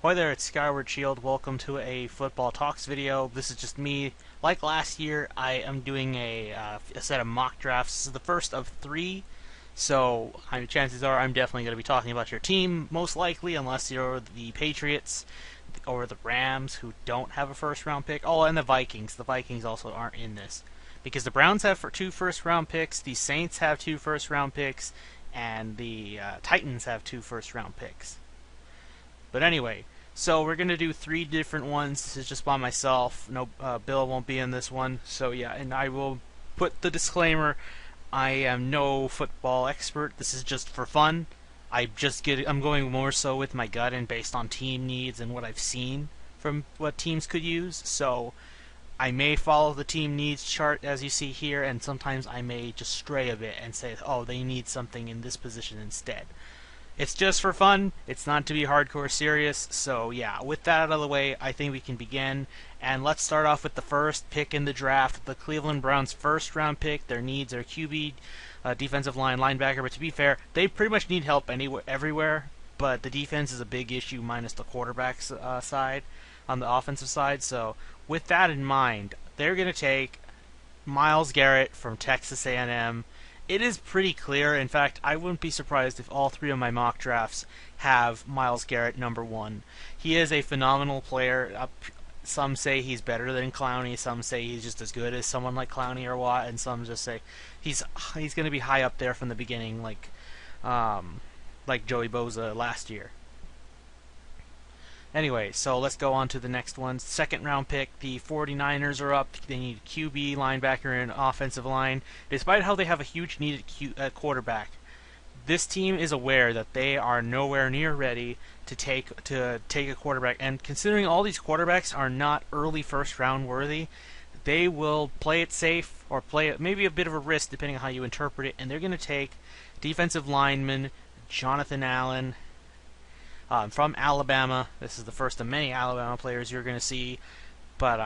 Hi there, it's Skyward Shield. Welcome to a Football Talks video. This is just me. Like last year, I am doing a set of mock drafts. This is the first of three, so chances are I'm definitely going to be talking about your team, most likely, unless you're the Patriots or the Rams, who don't have a first-round pick. Oh, and the Vikings. The Vikings also aren't in this. Because the Browns have two first-round picks, the Saints have two first-round picks, and the Titans have two first-round picks. But anyway, so we're going to do three different ones. This is just by myself. No, Bill won't be in this one. So yeah, and I will put the disclaimer, I am no football expert. This is just for fun. I'm going more so with my gut and based on team needs and what I've seen from what teams could use. So I may follow the team needs chart as you see here, and sometimes I may just stray a bit and say, oh, they need something in this position instead. It's just for fun. It's not to be hardcore serious. So yeah, with that out of the way, I think we can begin. And let's start off with the first pick in the draft, the Cleveland Browns' first-round pick. Their needs are QB, defensive line, linebacker. But to be fair, they pretty much need help everywhere. But the defense is a big issue minus the quarterback's side on the offensive side. So with that in mind, they're going to take Myles Garrett from Texas A&M. It is pretty clear. In fact, I wouldn't be surprised if all three of my mock drafts have Myles Garrett number one. He is a phenomenal player. Some say he's better than Clowney. Some say he's just as good as someone like Clowney or Watt, and some just say he's going to be high up there from the beginning, like Joey Bosa last year. Anyway, so let's go on to the next one. Second round pick, the 49ers are up. They need QB, linebacker, and offensive line. Despite how they have a huge need at quarterback, this team is aware that they are nowhere near ready to take a quarterback. And considering all these quarterbacks are not early first round worthy, they will play it safe or play it maybe a bit of a risk depending on how you interpret it. And they're going to take defensive lineman Jonathan Allen from Alabama. This is the first of many Alabama players you're going to see. But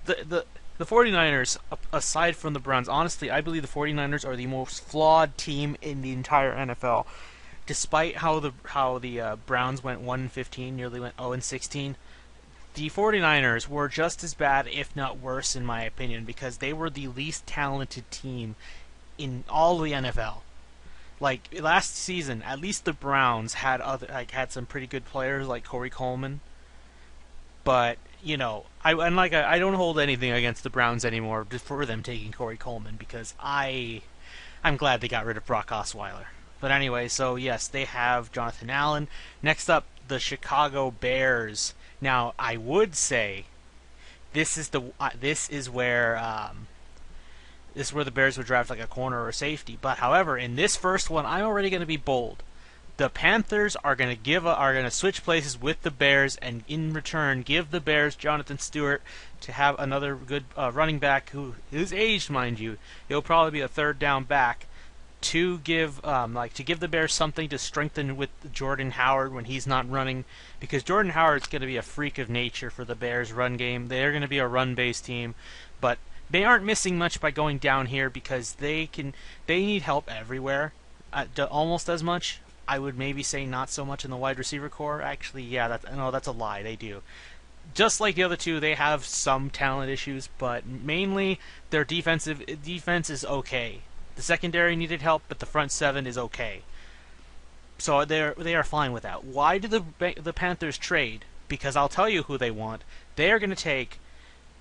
the 49ers, aside from the Browns, honestly, I believe the 49ers are the most flawed team in the entire NFL. Despite how the Browns went 1-15, nearly went 0-16, the 49ers were just as bad, if not worse, in my opinion, because they were the least talented team in all the NFL. Like last season, at least the Browns had had some pretty good players like Corey Coleman. But you know, I don't hold anything against the Browns anymore just for them taking Corey Coleman, because I'm glad they got rid of Brock Osweiler. But anyway, so yes, they have Jonathan Allen. Next up, the Chicago Bears. Now, I would say this is where the Bears would draft like a corner or a safety. But however, in this first one, I'm already going to be bold. The Panthers are going to switch places with the Bears, and in return give the Bears Jonathan Stewart to have another good running back who is aged, mind you. He'll probably be a third down back to give the Bears something to strengthen with Jordan Howard when he's not running, because Jordan Howard's going to be a freak of nature for the Bears run game. They're going to be a run-based team, but they aren't missing much by going down here because they need help everywhere, almost as much. I would maybe say not so much in the wide receiver core. Actually, yeah, that's a lie. They do. Just like the other two, they have some talent issues, but mainly their defense is okay. The secondary needed help, but the front seven is okay. So they are fine with that. Why do the Panthers trade? Because I'll tell you who they want. They are going to take,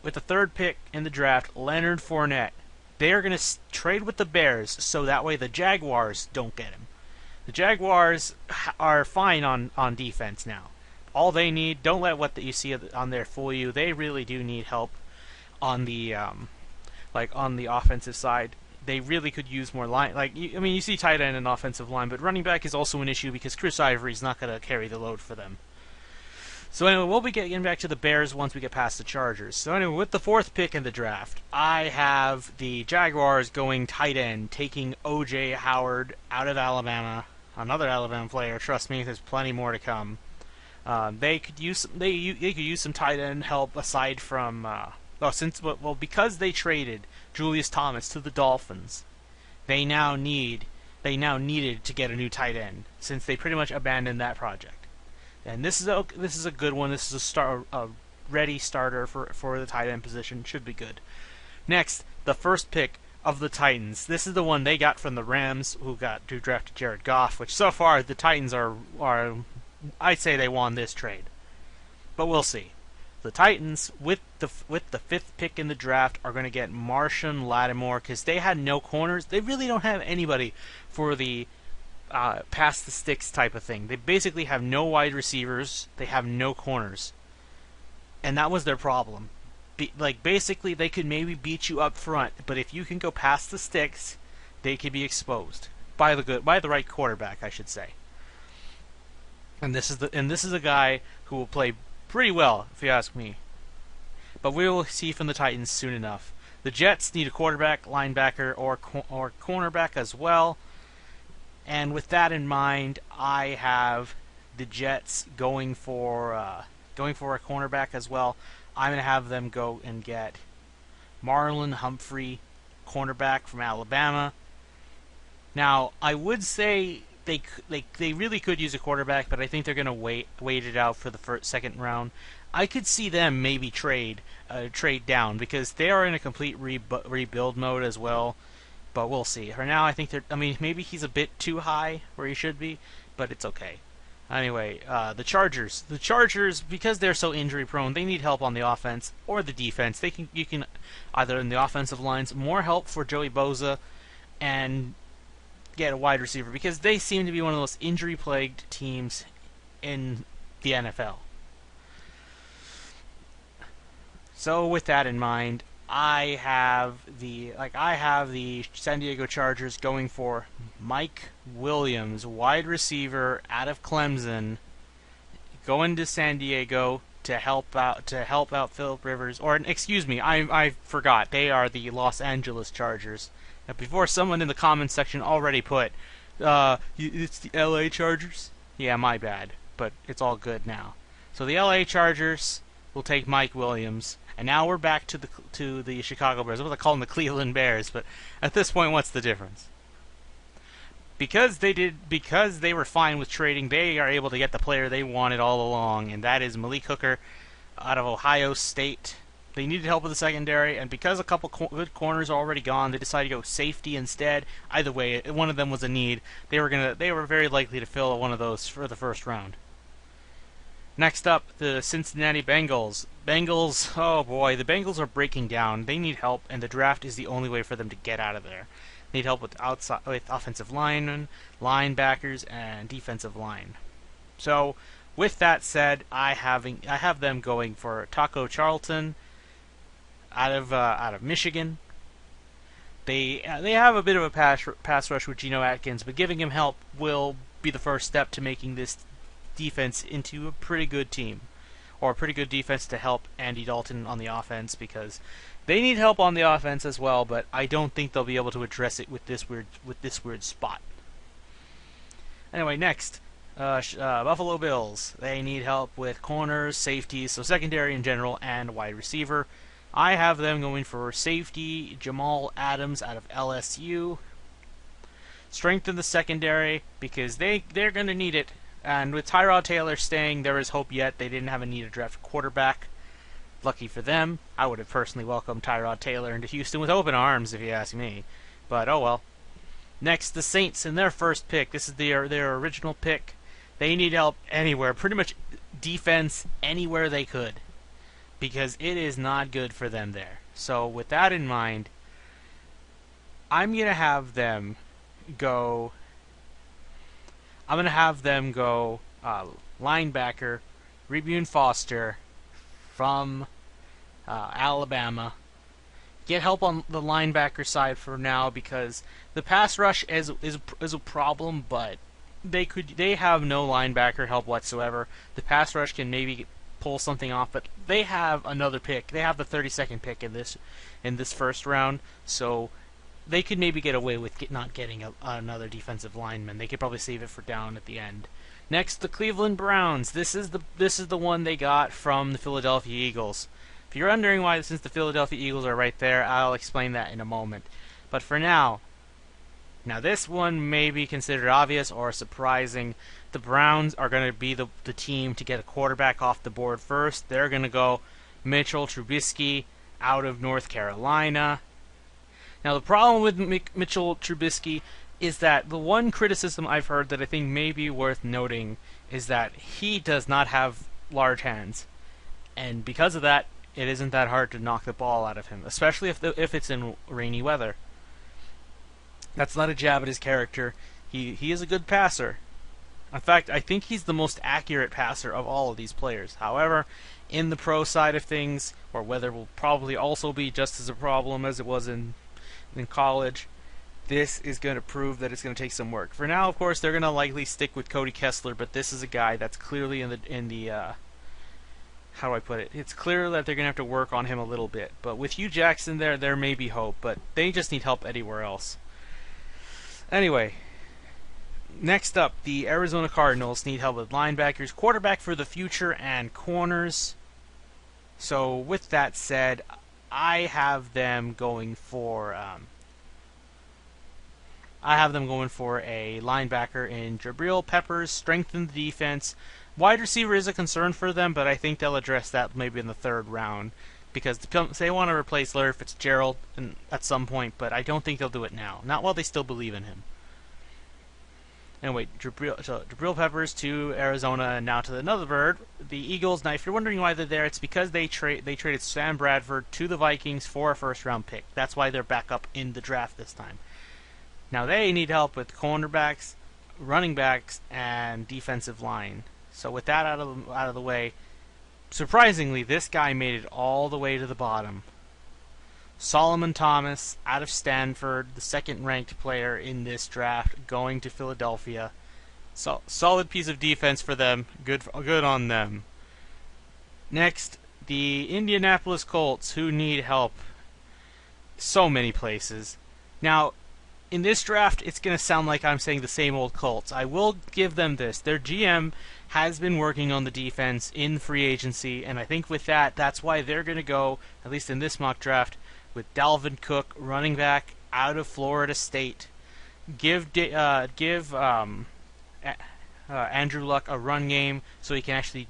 with the third pick in the draft, Leonard Fournette. They are going to trade with the Bears so that way the Jaguars don't get him. The Jaguars are fine on defense now. All they need, don't let what you see on there fool you. They really do need help on the on the offensive side. They really could use more line. You see tight end and offensive line, but running back is also an issue because Chris Ivory's not going to carry the load for them. So anyway, we'll be getting back to the Bears once we get past the Chargers. So anyway, with the fourth pick in the draft, I have the Jaguars going tight end, taking O.J. Howard out of Alabama. Another Alabama player. Trust me, there's plenty more to come. They could use some tight end help aside from because they traded Julius Thomas to the Dolphins. They now needed to get a new tight end since they pretty much abandoned that project. And this is a good one. This is a ready starter for the tight end position. Should be good. Next, the first pick of the Titans. This is the one they got from the Rams, who drafted Jared Goff. Which so far the Titans are I'd say they won this trade, but we'll see. The Titans, with the fifth pick in the draft, are going to get Marshon Lattimore because they had no corners. They really don't have anybody for the pass the sticks type of thing. They basically have no wide receivers. They have no corners, and that was their problem. Basically, they could maybe beat you up front, but if you can go past the sticks, they could be exposed by the right quarterback, I should say. And this is a guy who will play pretty well, if you ask me. But we will see from the Titans soon enough. The Jets need a quarterback, linebacker, or cornerback as well. And with that in mind, I have the Jets going for a cornerback as well. I'm going to have them go and get Marlon Humphrey, cornerback from Alabama. Now, I would say they really could use a quarterback, but I think they're going to wait it out for the second round. I could see them maybe trade down because they are in a complete rebuild mode as well. But we'll see. For now, I think maybe he's a bit too high where he should be, but it's okay. Anyway, the Chargers. The Chargers, because they're so injury prone, they need help on the offense or the defense. You can either in the offensive lines, more help for Joey Bosa, and get a wide receiver because they seem to be one of the most injury-plagued teams in the NFL. So with that in mind, I have the San Diego Chargers going for Mike Williams, wide receiver out of Clemson, going to San Diego to help out Philip Rivers. Or excuse me, I forgot. They are the Los Angeles Chargers. Now, before someone in the comments section already put, it's the LA Chargers. Yeah, my bad, but it's all good now. So the LA Chargers will take Mike Williams. And now we're back to the Chicago Bears. I was going to call them the Cleveland Bears, but at this point, what's the difference? Because they were fine with trading, they are able to get the player they wanted all along, and that is Malik Hooker out of Ohio State. They needed help with the secondary, and because a couple good corners are already gone, they decided to go safety instead. Either way, one of them was a need. They were very likely to fill one of those for the first round. Next up, the Cincinnati Bengals. Oh boy, the Bengals are breaking down. They need help, and the draft is the only way for them to get out of there. They need help with offensive linemen, linebackers, and defensive line. So, with that said, I have them going for Taco Charlton out of Michigan. They have a bit of a pass rush with Geno Atkins, but giving him help will be the first step to making this defense into a pretty good team, or a pretty good defense to help Andy Dalton on the offense, because they need help on the offense as well, but I don't think they'll be able to address it with this weird spot. Anyway, next, Buffalo Bills. They need help with corners, safeties, so secondary in general, and wide receiver. I have them going for safety Jamal Adams out of LSU. Strengthen the secondary because they're going to need it. And with Tyrod Taylor staying, there is hope yet. They didn't have a need to draft a quarterback. Lucky for them. I would have personally welcomed Tyrod Taylor into Houston with open arms, if you ask me. But oh well. Next, the Saints in their first pick. This is their original pick. They need help anywhere. Pretty much defense anywhere they could. Because it is not good for them there. So with that in mind, I'm going to have them go linebacker, Rebune Foster from Alabama. Get help on the linebacker side for now because the pass rush is a problem, but they have no linebacker help whatsoever. The pass rush can maybe pull something off, but they have another pick. They have the 32nd pick in this first round, so they could maybe get away with not getting another defensive lineman. They could probably save it for down at the end. Next, the Cleveland Browns. This is the one they got from the Philadelphia Eagles. If you're wondering why, since the Philadelphia Eagles are right there, I'll explain that in a moment. But for now this one may be considered obvious or surprising. the Browns are going to be the team to get a quarterback off the board first. They're going to go Mitchell Trubisky out of North Carolina. Now, the problem with Mitchell Trubisky is that the one criticism I've heard that I think may be worth noting is that he does not have large hands. And because of that, it isn't that hard to knock the ball out of him, especially if it's in rainy weather. That's not a jab at his character. He is a good passer. In fact, I think he's the most accurate passer of all of these players. However, in the pro side of things, where weather will probably also be just as a problem as it was in college, this is going to prove that it's going to take some work. For now, of course, they're going to likely stick with Cody Kessler, but this is a guy that's clearly in the how do I put it? It's clear that they're going to have to work on him a little bit. But with Hugh Jackson there may be hope, but they just need help anywhere else. Anyway, next up, the Arizona Cardinals need help with linebackers, quarterback for the future, and corners. So with that said, I have them going for a linebacker in Jabril Peppers, strengthen the defense. Wide receiver is a concern for them, but I think they'll address that maybe in the third round, because they want to replace Larry Fitzgerald at some point, but I don't think they'll do it now. Not while they still believe in him. Anyway, Jabril Peppers to Arizona, and now to another bird, the Eagles. Now, if you're wondering why they're there, it's because they traded Sam Bradford to the Vikings for a first-round pick. That's why they're back up in the draft this time. Now, they need help with cornerbacks, running backs, and defensive line. So with that out of the way, surprisingly, this guy made it all the way to the bottom. Solomon Thomas, out of Stanford, the second-ranked player in this draft, going to Philadelphia. So, solid piece of defense for them. Good on them. Next, the Indianapolis Colts, who need help so many places. Now, in this draft, it's going to sound like I'm saying the same old Colts. I will give them this. Their GM has been working on the defense in free agency, and I think with that, that's why they're going to go, at least in this mock draft, with Dalvin Cook, running back out of Florida State. Give Andrew Luck a run game so he can actually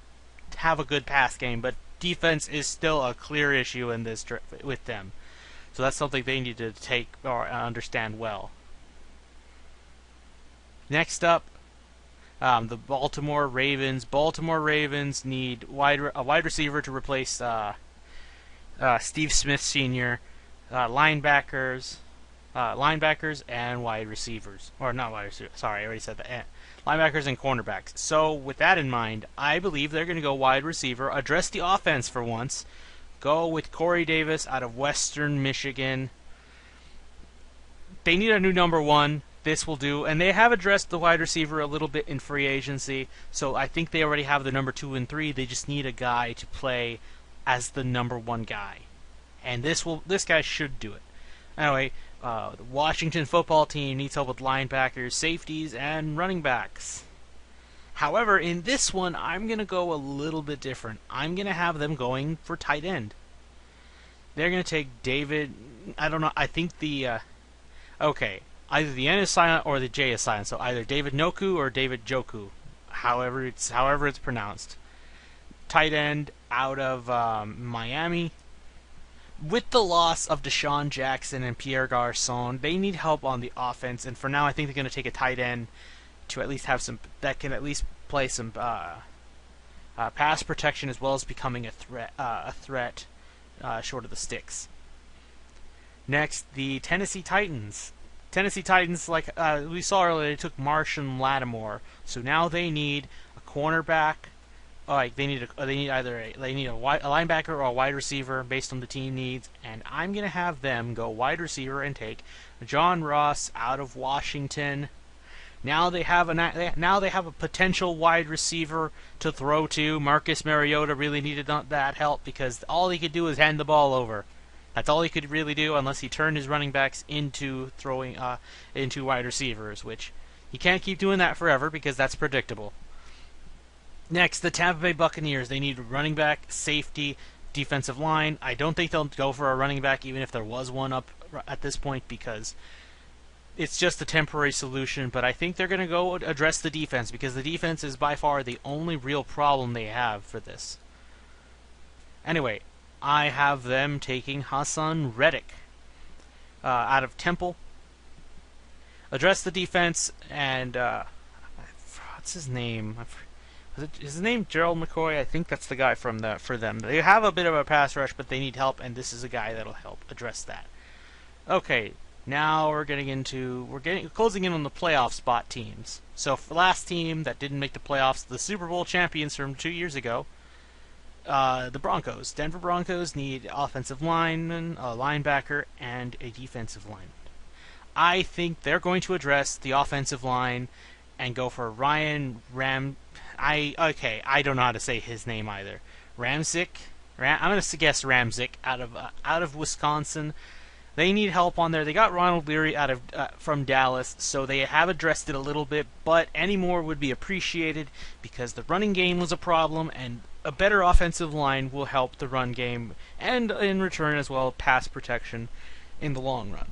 have a good pass game, but defense is still a clear issue in this with them. So that's something they need to take or understand well. Next up, the Baltimore Ravens. Baltimore Ravens need a wide receiver to replace Steve Smith Sr., linebackers and wide receivers. Or not wide receivers, sorry, I already said that. Linebackers and cornerbacks. So with that in mind, I believe they're going to go wide receiver, address the offense for once, go with Corey Davis out of Western Michigan. They need a new number one. This will do. And they have addressed the wide receiver a little bit in free agency, so I think they already have the number 2 and 3. They just need a guy to play as the number 1 guy. And this guy should do it. Anyway, the Washington football team needs help with linebackers, safeties, and running backs. However, in this one, I'm going to go a little bit different. I'm going to have them going for tight end. They're going to take David... I don't know. I think the... okay. Either the N is silent or the J is silent. So either David Njoku or David Joku. However it's pronounced. Tight end out of Miami. With the loss of Deshaun Jackson and Pierre Garçon, they need help on the offense. And for now, I think they're going to take a tight end to at least have some... that can at least play some pass protection as well as becoming a threat short of the sticks. Next, the Tennessee Titans. Tennessee Titans, like we saw earlier, they took Marshon Lattimore, so now they need a cornerback. They need a linebacker or a wide receiver based on the team needs, and I'm gonna have them go wide receiver and take John Ross out of Washington. Now they have a potential wide receiver to throw to. Marcus Mariota really needed that help because all he could do is hand the ball over. That's all he could really do unless he turned his running backs into throwing into wide receivers, which he can't keep doing that forever because that's predictable. Next, the Tampa Bay Buccaneers. They need running back, safety, defensive line. I don't think they'll go for a running back even if there was one up at this point because it's just a temporary solution, but I think they're going to go address the defense because the defense is by far the only real problem they have for this. Anyway, I have them taking Hassan Reddick out of Temple. Address the defense, and what's his name? Is his name Gerald McCoy? I think that's the guy for them. They have a bit of a pass rush, but they need help, and this is a guy that'll help address that. Okay, now we're closing in on the playoff spot teams. So for the last team that didn't make the playoffs, the Super Bowl champions from 2 years ago, the Broncos. Denver Broncos need offensive lineman, a linebacker, and a defensive lineman. I think they're going to address the offensive line and go for Ryan Ram. I don't know how to say his name either. Ramczyk. I'm going to guess Ramczyk out of Wisconsin. They need help on there. They got Ronald Leary from Dallas, so they have addressed it a little bit, but any more would be appreciated because the running game was a problem, and a better offensive line will help the run game, and in return as well, pass protection in the long run.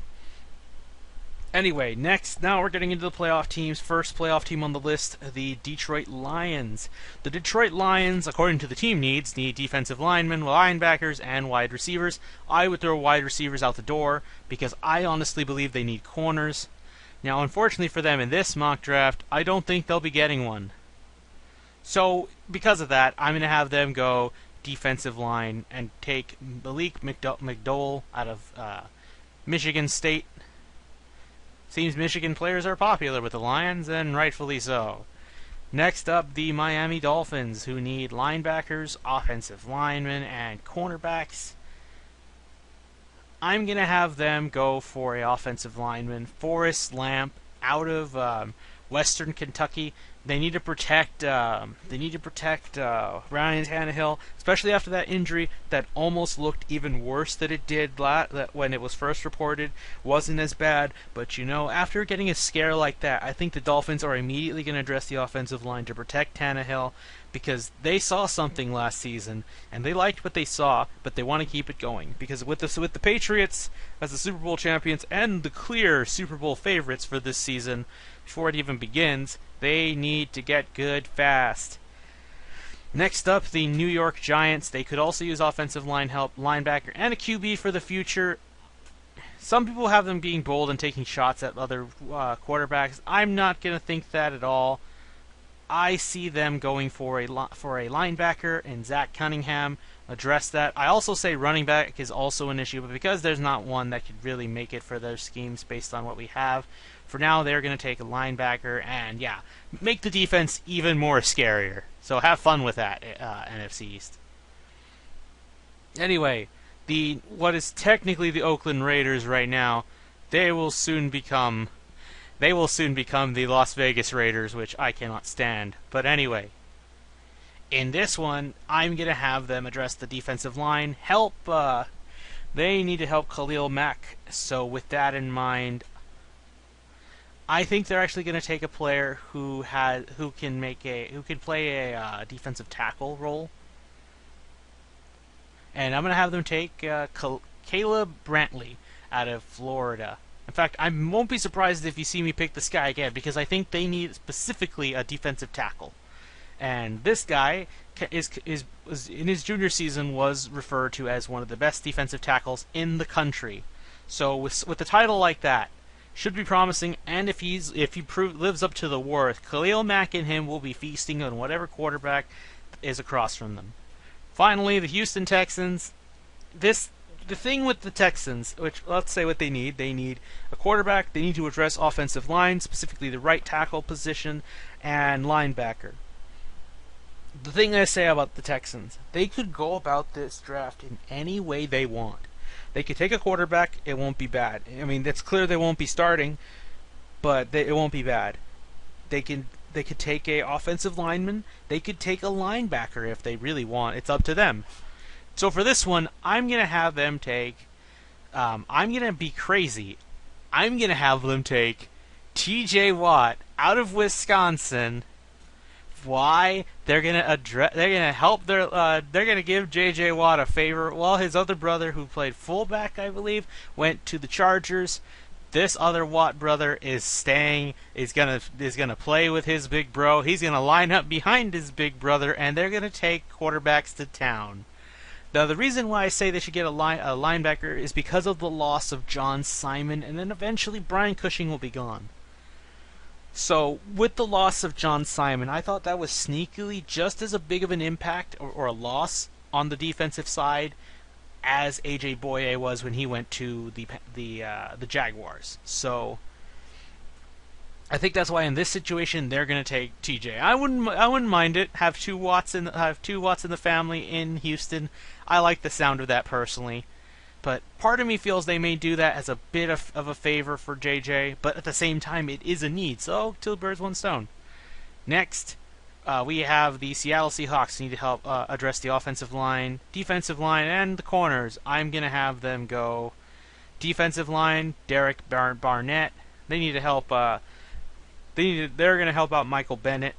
Anyway, now we're getting into the playoff teams. First playoff team on the list, the Detroit Lions. The Detroit Lions, according to the team needs, need defensive linemen, linebackers, and wide receivers. I would throw wide receivers out the door because I honestly believe they need corners. Now, unfortunately for them in this mock draft, I don't think they'll be getting one. So, because of that, I'm going to have them go defensive line and take Malik McDowell out of Michigan State. Seems Michigan players are popular with the Lions, and rightfully so. Next up, the Miami Dolphins, who need linebackers, offensive linemen, and cornerbacks. I'm going to have them go for an offensive lineman, Forrest Lamp, out of Western Kentucky. They need to protect. Ryan Tannehill, especially after that injury that almost looked even worse than it did when it was first reported. Wasn't as bad, but after getting a scare like that, I think the Dolphins are immediately going to address the offensive line to protect Tannehill because they saw something last season and they liked what they saw, but they want to keep it going because with the Patriots as the Super Bowl champions and the clear Super Bowl favorites for this season, before it even begins, they need to get good fast. Next up, the New York Giants. They could also use offensive line help, linebacker, and a QB for the future. Some people have them being bold and taking shots at other quarterbacks. I'm not going to think that at all. I see them going for a linebacker and Zach Cunningham. Address that. I also say running back is also an issue, but because there's not one that could really make it for their schemes based on what we have, for now they're going to take a linebacker and, make the defense even more scarier. So have fun with that, NFC East. Anyway, what is technically the Oakland Raiders right now, they will soon become the Las Vegas Raiders, which I cannot stand. But anyway, in this one, I'm going to have them address the defensive line. They need to help Khalil Mack. So with that in mind, I think they're actually going to take a player who can play a defensive tackle role. And I'm going to have them take Caleb Brantley out of Florida. In fact, I won't be surprised if you see me pick this guy again, because I think they need specifically a defensive tackle. And this guy is in his junior season was referred to as one of the best defensive tackles in the country. So with a title like that, should be promising. And if he lives up to the worth, Khalil Mack and him will be feasting on whatever quarterback is across from them. Finally, the Houston Texans. The thing with the Texans, which let's say what they need a quarterback, they need to address offensive line, specifically the right tackle position, and linebacker. The thing I say about the Texans, they could go about this draft in any way they want. They could take a quarterback, it won't be bad. I mean, it's clear they won't be starting, but it won't be bad. They could take a offensive lineman, they could take a linebacker if they really want. It's up to them. So for this one, I'm going to have them take, I'm going to be crazy. I'm going to have them take T.J. Watt out of Wisconsin. Why? They're going to give J.J. Watt a favor while his other brother, who played fullback, I believe, went to the Chargers. This other Watt brother is staying, is gonna play with his big bro. He's gonna line up behind his big brother, and they're gonna take quarterbacks to town. Now, the reason why I say they should get a linebacker is because of the loss of John Simon, and then eventually Brian Cushing will be gone. So, with the loss of John Simon, I thought that was sneakily just as a big of an impact or a loss on the defensive side as AJ Boye was when he went to the Jaguars. So I think that's why in this situation they're going to take TJ. I wouldn't mind it. Have two Watts in the family in Houston. I like the sound of that personally. But part of me feels they may do that as a bit of a favor for JJ, but at the same time it is a need. So two birds, one stone. Next, we have the Seattle Seahawks need to help address the offensive line, defensive line, and the corners. I'm going to have them go defensive line, Derek Barnett. They need to help. They're going to help out Michael Bennett,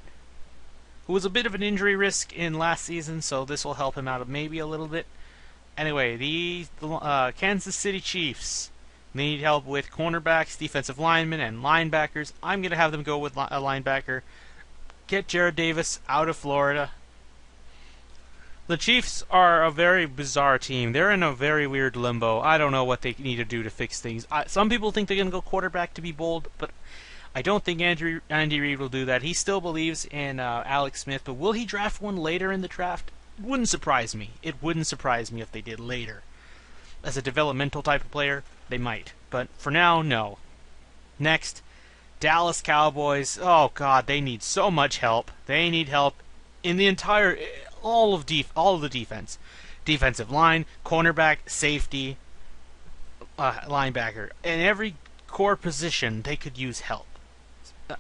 who was a bit of an injury risk in last season, so this will help him out maybe a little bit. Anyway, the Kansas City Chiefs. They need help with cornerbacks, defensive linemen, and linebackers. I'm going to have them go with a linebacker. Get Jared Davis out of Florida. The Chiefs are a very bizarre team. They're in a very weird limbo. I don't know what they need to do to fix things. Some people think they're going to go quarterback to be bold, but I don't think Andy Reid will do that. He still believes in Alex Smith, but will he draft one later in the draft? It wouldn't surprise me. It wouldn't surprise me if they did later. As a developmental type of player, they might. But for now, no. Next, Dallas Cowboys. Oh God, they need so much help. They need help in the entire, all of the defense, defensive line, cornerback, safety, linebacker, in every core position they could use help.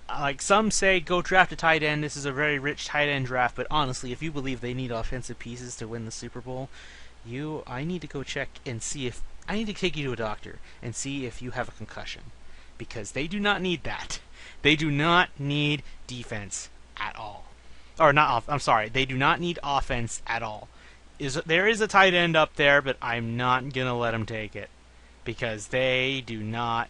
Like some say, go draft a tight end. This is a very rich tight end draft. But honestly, if you believe they need offensive pieces to win the Super Bowl, I need to go check and see if I need to take you to a doctor and see if you have a concussion. Because they do not need that. They do not need defense at all. Or not, I'm sorry, they do not need offense at all. There is a tight end up there, but I'm not going to let them take it. Because they do not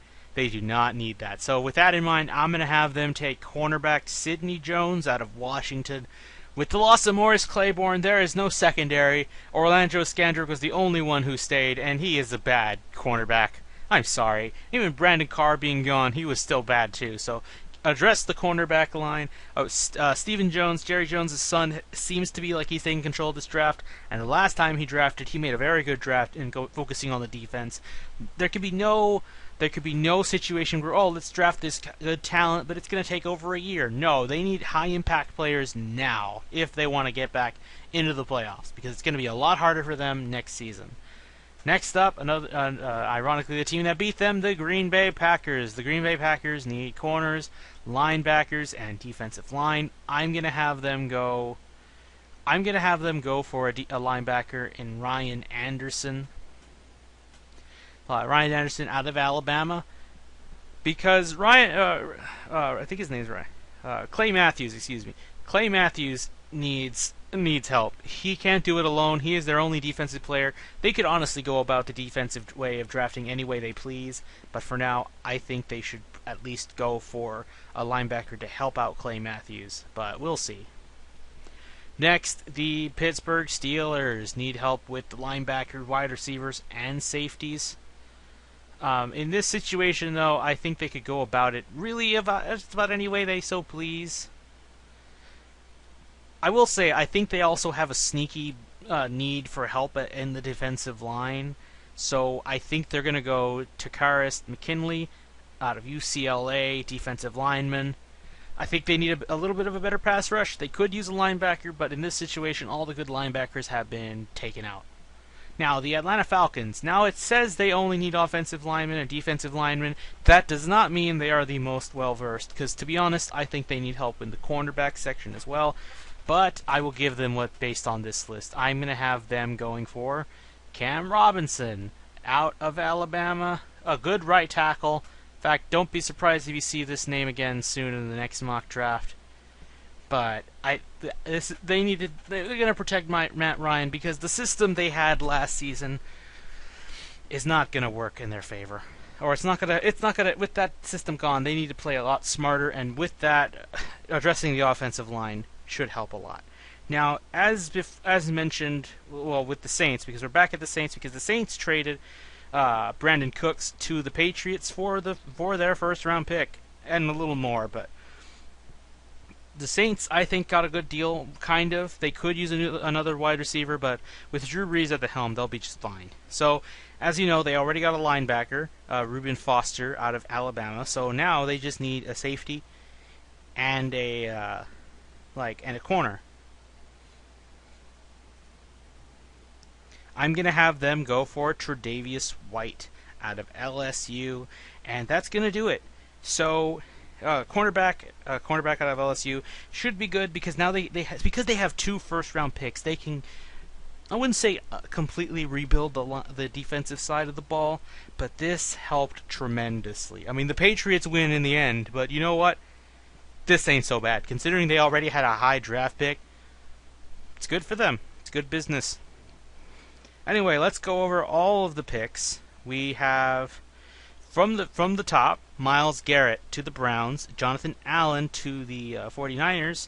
need that. So with that in mind, I'm going to have them take cornerback Sidney Jones out of Washington. With the loss of Morris Claiborne, there is no secondary. Orlando Scandrick was the only one who stayed, and he is a bad cornerback. I'm sorry. Even Brandon Carr being gone, he was still bad too. So address the cornerback line. Stephen Jones, Jerry Jones' son, seems to be like he's taking control of this draft. And the last time he drafted, he made a very good draft in focusing on the defense. There could be no situation where, let's draft this good talent, but it's going to take over a year. No, they need high-impact players now if they want to get back into the playoffs, because it's going to be a lot harder for them next season. Next up, ironically, the team that beat them, the Green Bay Packers. The Green Bay Packers need corners, linebackers, and defensive line. I'm going to have them go for a linebacker in Ryan Anderson. Ryan Anderson out of Alabama, because I think his name's right. Clay Matthews, excuse me. Clay Matthews needs help. He can't do it alone. He is their only defensive player. They could honestly go about the defensive way of drafting any way they please, but for now, I think they should at least go for a linebacker to help out Clay Matthews, but we'll see. Next, the Pittsburgh Steelers need help with the linebacker, wide receivers, and safeties. In this situation, though, I think they could go about it really just about any way they so please. I will say, I think they also have a sneaky need for help in the defensive line. So I think they're going to go Takaris McKinley out of UCLA, defensive lineman. I think they need a little bit of a better pass rush. They could use a linebacker, but in this situation, all the good linebackers have been taken out. Now, the Atlanta Falcons. Now, it says they only need offensive linemen and defensive linemen. That does not mean they are the most well-versed, because, to be honest, I think they need help in the cornerback section as well. But I will give them based on this list. I'm going to have them going for Cam Robinson out of Alabama, a good right tackle. In fact, don't be surprised if you see this name again soon in the next mock draft. But they're going to protect Matt Ryan, because the system they had last season is not going to work in their favor. or it's not gonna with that system gone, they need to play a lot smarter, and with that, addressing the offensive line should help a lot. Now, as mentioned, well, with the Saints, because we're back at the Saints, because the Saints traded Brandon Cooks to the Patriots for their first round pick and a little more, but the Saints, I think, got a good deal. Kind of, they could use another wide receiver, but with Drew Brees at the helm, they'll be just fine. So, as you know, they already got a linebacker, Reuben Foster, out of Alabama. So now they just need a safety and a corner. I'm gonna have them go for Tre'Davious White out of LSU, and that's gonna do it. So, cornerback out of LSU should be good, because now because they have 2 first-round picks, they can, I wouldn't say completely rebuild the defensive side of the ball, but this helped tremendously. I mean, the Patriots win in the end, but you know what? This ain't so bad, considering they already had a high draft pick. It's good for them. It's good business. Anyway, let's go over all of the picks. We have from the top, Myles Garrett to the Browns, Jonathan Allen to the 49ers,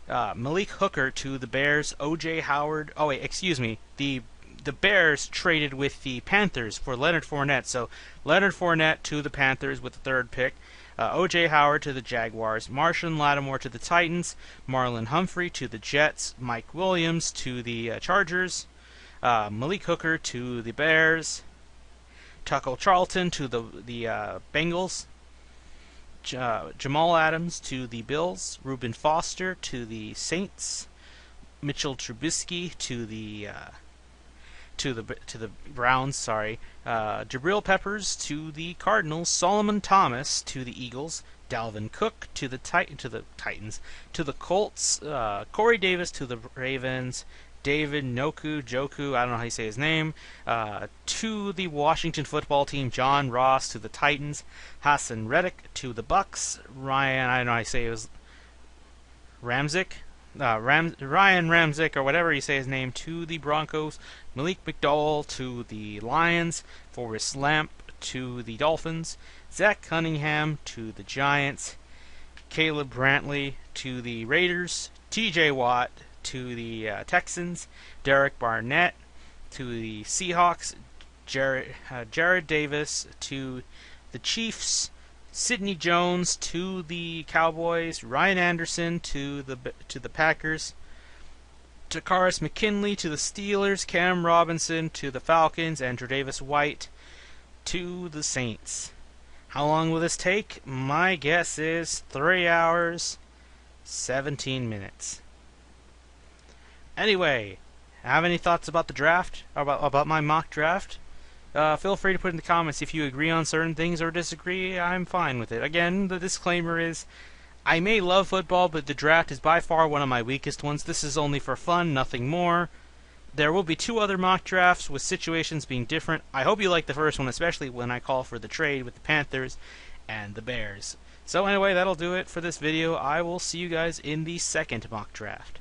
Malik Hooker to the Bears, O.J. Howard. Oh wait, excuse me. The Bears traded with the Panthers for Leonard Fournette. So Leonard Fournette to the Panthers with the 3rd pick. O.J. Howard to the Jaguars, Marshon Lattimore to the Titans, Marlon Humphrey to the Jets, Mike Williams to the Chargers, Malik Hooker to the Bears, Tucker Charlton to the Bengals, Jamal Adams to the Bills, Reuben Foster to the Saints, Mitchell Trubisky to the Browns. Jabril Peppers to the Cardinals, Solomon Thomas to the Eagles, Dalvin Cook to the Titans, to the Colts, Corey Davis to the Ravens, David Njoku, I don't know how you say his name, to the Washington football team, John Ross to the Titans, Hassan Reddick to the Bucks, Ryan, I don't know how you say it was, Ryan Ramczyk, or whatever you say his name, to the Broncos, Malik McDowell to the Lions, Forrest Lamp to the Dolphins, Zach Cunningham to the Giants, Caleb Brantley to the Raiders, TJ Watt to the Texans, Derek Barnett to the Seahawks, Jared Davis to the Chiefs, Sidney Jones to the Cowboys, Ryan Anderson to the Packers, Takaris McKinley to the Steelers, Cam Robinson to the Falcons, and Tre'Davious White to the Saints. How long will this take? My guess is 3 hours, 17 minutes. Anyway, have any thoughts about the draft? About my mock draft? Feel free to put in the comments if you agree on certain things or disagree. I'm fine with it. Again, the disclaimer is, I may love football, but the draft is by far one of my weakest ones. This is only for fun, nothing more. There will be 2 other mock drafts with situations being different. I hope you like the first one, especially when I call for the trade with the Panthers and the Bears. So anyway, that'll do it for this video. I will see you guys in the second mock draft.